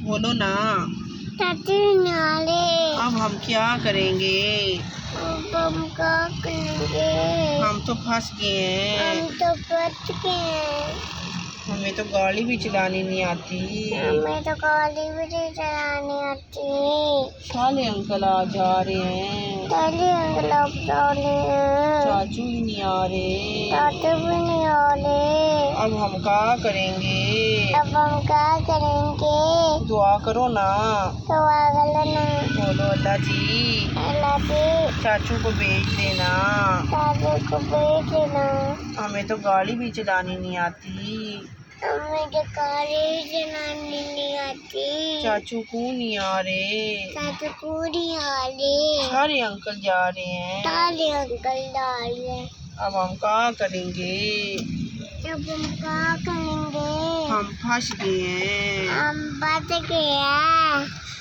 बोलो ना। चाचू नाले। अब हम क्या करेंगे? अब हम क्या करेंगे? हम तो फंस गए हैं। हम तो फंस गए हैं। हमें तो गाड़ी भी चलानी नहीं आती। हमें तो गाड़ी भी नहीं चलानी आती। साले अंकल आ जा रहे हैं। साले अंकल आ जा रहे हैं। चाचू ही नहीं आ रहे। चाचू भी नहीं आ रहे। अब हम क्या करेंगे? अब हम क्या करेंगे? दुआ करो ना। दुआ करो ना। बोलो अल्लाह जी, अल्लाह जी चाचू को भेज देना। चाचू को भेज देना। हमें तो गाड़ी भी चलानी नहीं आती। हमें तो गाड़ी भी चलानी नहीं आती। चाचू क्यों नहीं आ रहे? चाचू को नहीं आ रहे। सारे अंकल जा रहे हैं। साले अंकल जा रहे हैं। अब हम क्या करेंगे? अब हम क्या करेंगे? हम फंस गए हैं। हम बच गए हैं।